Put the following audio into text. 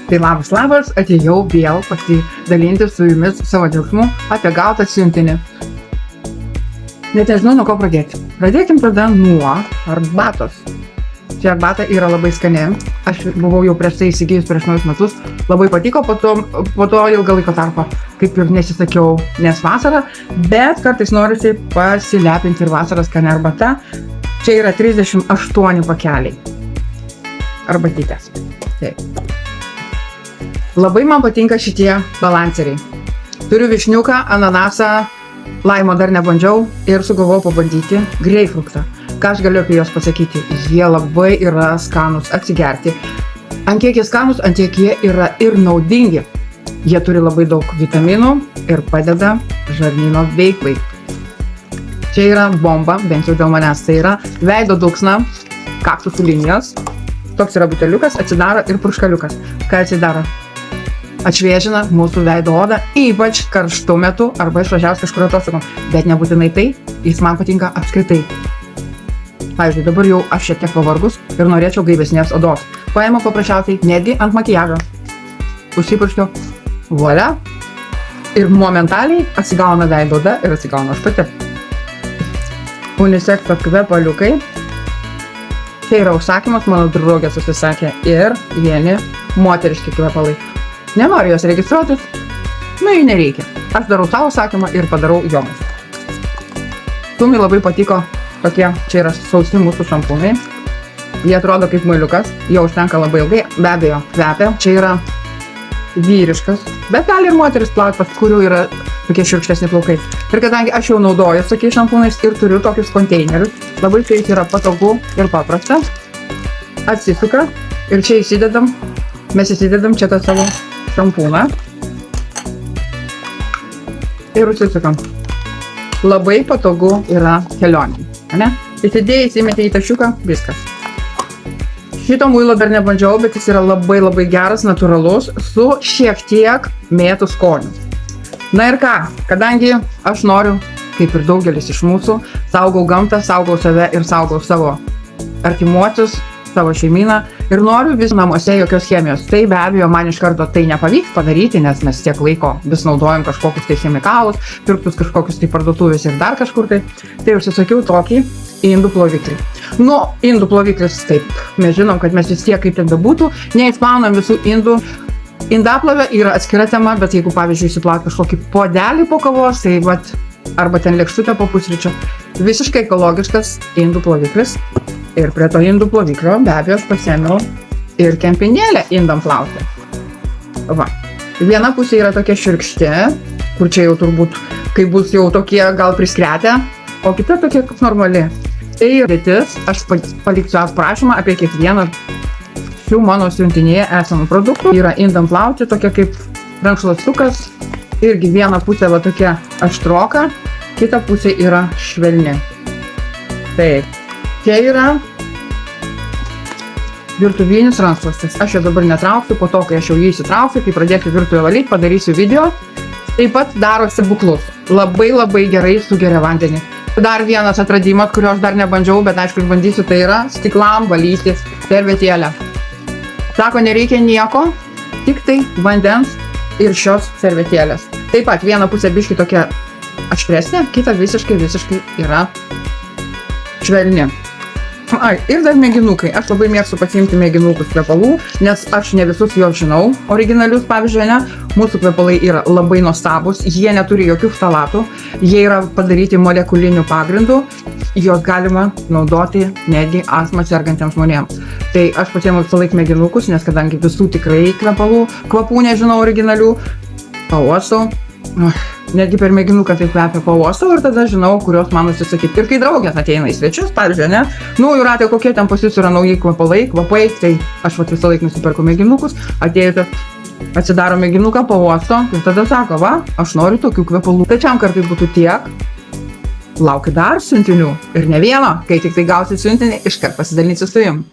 Tai labas, atėjau vėl pasidalinti su jumis savo džiaugsmu apie gautą siuntinį. Net nežinau, nuo ko pradėti. Pradėkim tada nuo arbatos. Ši arbata yra labai skani. Aš buvau jau prieš tai įsigijus prieš naujus metus. Labai patiko, po to ilgą laiko tarpą, kaip ir nesisakiau, nes vasara, bet kartais norisi pasilepinti ir vasarą skani arbata. Čia yra 38 pakeliai arbatytės. Taip. Labai man patinka šitie balanseriai. Turiu višniuką, ananasą, laimo dar nebandžiau ir sugalvojau pabandyti greipfruktą. Ką aš galiu apie juos pasakyti? Jie labai yra skanūs atsigerti. Ant kiek jie skanūs, ant tiek jie yra ir naudingi. Jie turi labai daug vitaminų ir padeda žarnyno veiklai. Čia yra bomba, bent jau dėl manęs. Tai yra veido dulksna, kaktusų linijos. Toks yra buteliukas, atsidaro ir purškaliukas. Ką atsidaro? Atšviežina mūsų veido odą, ypač karštų metų arba išvažiavus kažkur atostogom. Bet nebūtinai tai, jis man patinka apskritai. Pavyzdžiui, dabar jau aš šiek tiek pavargus ir norėčiau gaivesnės odos. Paėmiau paprasčiausiai netgi ant makiažo. Užsipurškiau. Volia. Ir momentaliai atsigauna veido oda ir atsigauna aš pati. Unisekso kvepaliukai. Tai yra užsakymas, mano draugė susisakė ir vieni moteriški kvepalai. Nenoriu jos registruotis, jų nereikia. Aš darau savo užsakymą ir padarau joms. Sumai labai patiko tokie, čia yra sausi mūsų šampūnai. Jie atrodo kaip muiliukas, jie užtenka labai ilgai, be abejo, kvepia. Čia yra vyriškas, bet gali ir moteris plauti, pas kurių yra tokie šiurkštesni plaukai. Ir kadangi aš jau naudoju tokiais šampūnais ir turiu tokius konteinerius, labai tai yra patogu ir paprasta. Atsisuka ir čia mes įsidedam čia tą savo šampūną ir užsisukam. Labai patogu yra kelionė, ne? Įsidėjai, įsimetė į tašiuką, viskas. Šito muilo dar nebandžiau, bet jis yra labai geras, natūralus, su šiek tiek mėtų skoniu. Na ir ką, kadangi aš noriu, kaip ir daugelis iš mūsų, saugau gamtą, saugau save ir saugau savo artimuosius, savo šeimyną ir noriu vis namuose jokios chemijos. Tai be abejo, man iš karto tai nepavyks padaryti, nes mes tiek laiko vis naudojam kažkokius tai chemikalus, pirktus kažkokius tai parduotuvės ir dar kažkur tai. Tai užsisakiau tokį indų ploviklį. Nu, indų ploviklis taip, mes žinom, kad mes vis tiek kaip ten bebūtų, neįspaunam visų indų. Indaplovė yra atskira tema, bet jeigu pavyzdžiui įsiplaut kažkokį puodelį po kavos, tai arba ten lėkštutę po pusryčio, visiškai ekologiškas indų ploviklis. Ir prie to indų ploviklio be abejo aš pasiėmiau ir kempinėlę indam plauti. Va. Viena pusė yra tokia šiurkšti, kur čia jau turbūt, kai bus jau tokie gal priskretę, o kita tokia kaip normali. Tai rytis, aš paliksiu aprašymą apie kiekvieną šių mano siuntinėje esamų produktų. Yra indam plauti, tokia kaip rankšluostukas, irgi viena pusė va tokia aštroka, kita pusė yra švelni. Taip. Čia yra virtuvinis rankšluostis. Aš jo dabar netrauksiu, po to, kai aš jau jį įsitrauksiu, kai pradėsiu virtuvę valyti, padarysiu video. Taip pat daro stebuklus. Labai gerai sugeria vandenį. Dar vienas atradimas, kurio aš dar nebandžiau, bet aišku išbandysiu, tai yra stiklam valyti servetėlę. Sako, nereikia nieko, tik tai vandens ir šios servetėlės. Taip pat viena pusė biški tokia aštresnė, kita visiškai yra švelni. Ir dar mėginukai. Aš labai mėgstu pasiimti mėginukus kvepalų, nes aš ne visus juos žinau, originalius, pavyzdžiui, ne. Mūsų kvepalai yra labai nuostabus, jie neturi jokių ftalatų, jie yra padaryti molekuliniu pagrindu, juos galima naudoti netgi astma sergantiems žmonėms. Tai aš pasiėmiau visą laiką mėginukus, nes kadangi visų tikrai kvapų nežinau originalių, pauostau. Netgi per mėginuką taip kvepia pauostau ir tada žinau, kurios man užsisakyti. Ir kai draugės ateina į svečius, pavyzdžiui, ne, jūratė, kokie ten pas jūs yra nauji kvapai, tai aš visą laiką nusiperku mėginukus, atėjote, atsidaro mėginuką, pauosto ir tada sako, va, aš noriu tokių kvepalų. Tai šiam kartai būtų tiek, laukiu dar siuntinių ir ne vieno, kai tik tai gausit siuntinį, iškart pasidalinsiu su jums.